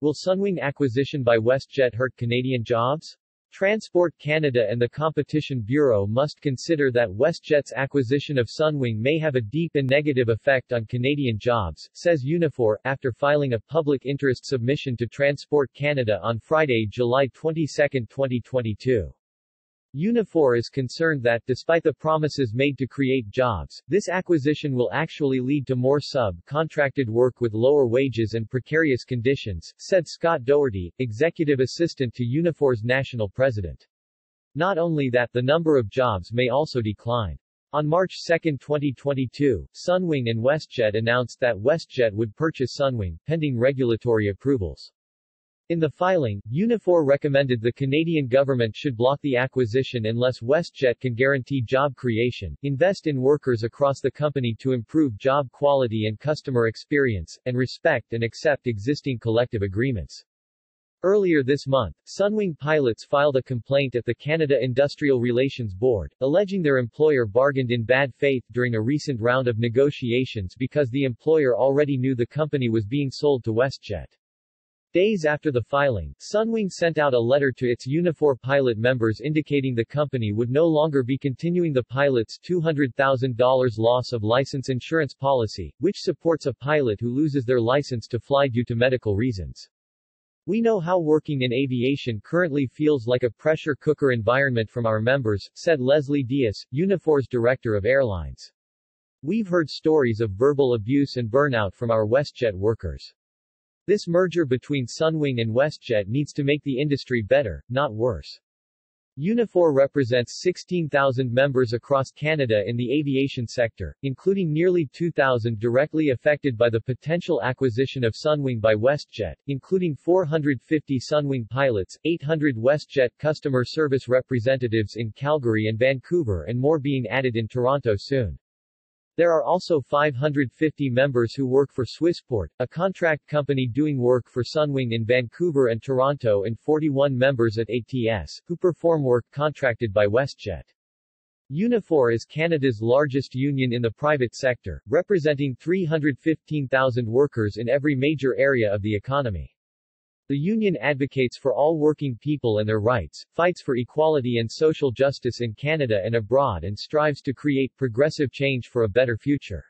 Will Sunwing acquisition by WestJet hurt Canadian jobs? Transport Canada and the Competition Bureau must consider that WestJet's acquisition of Sunwing may have a deep and negative effect on Canadian jobs, says Unifor, after filing a public interest submission to Transport Canada on Friday, July 22, 2022. Unifor is concerned that, despite the promises made to create jobs, this acquisition will actually lead to more sub-contracted work with lower wages and precarious conditions, said Scott Doherty, executive assistant to Unifor's national president. Not only that, the number of jobs may also decline. On March 2, 2022, Sunwing and WestJet announced that WestJet would purchase Sunwing, pending regulatory approvals. In the filing, Unifor recommended the Canadian government should block the acquisition unless WestJet can guarantee job creation, invest in workers across the company to improve job quality and customer experience, and respect and accept existing collective agreements. Earlier this month, Sunwing pilots filed a complaint at the Canada Industrial Relations Board, alleging their employer bargained in bad faith during a recent round of negotiations because the employer already knew the company was being sold to WestJet. Days after the filing, Sunwing sent out a letter to its Unifor pilot members indicating the company would no longer be continuing the pilot's $200,000 loss of license insurance policy, which supports a pilot who loses their license to fly due to medical reasons. We know how working in aviation currently feels like a pressure cooker environment from our members, said Leslie Diaz, Unifor's director of airlines. We've heard stories of verbal abuse and burnout from our WestJet workers. This merger between Sunwing and WestJet needs to make the industry better, not worse. Unifor represents 16,000 members across Canada in the aviation sector, including nearly 2,000 directly affected by the potential acquisition of Sunwing by WestJet, including 450 Sunwing pilots, 800 WestJet customer service representatives in Calgary and Vancouver, and more being added in Toronto soon. There are also 550 members who work for Swissport, a contract company doing work for Sunwing in Vancouver and Toronto, and 41 members at ATS, who perform work contracted by WestJet. Unifor is Canada's largest union in the private sector, representing 315,000 workers in every major area of the economy. The union advocates for all working people and their rights, fights for equality and social justice in Canada and abroad, and strives to create progressive change for a better future.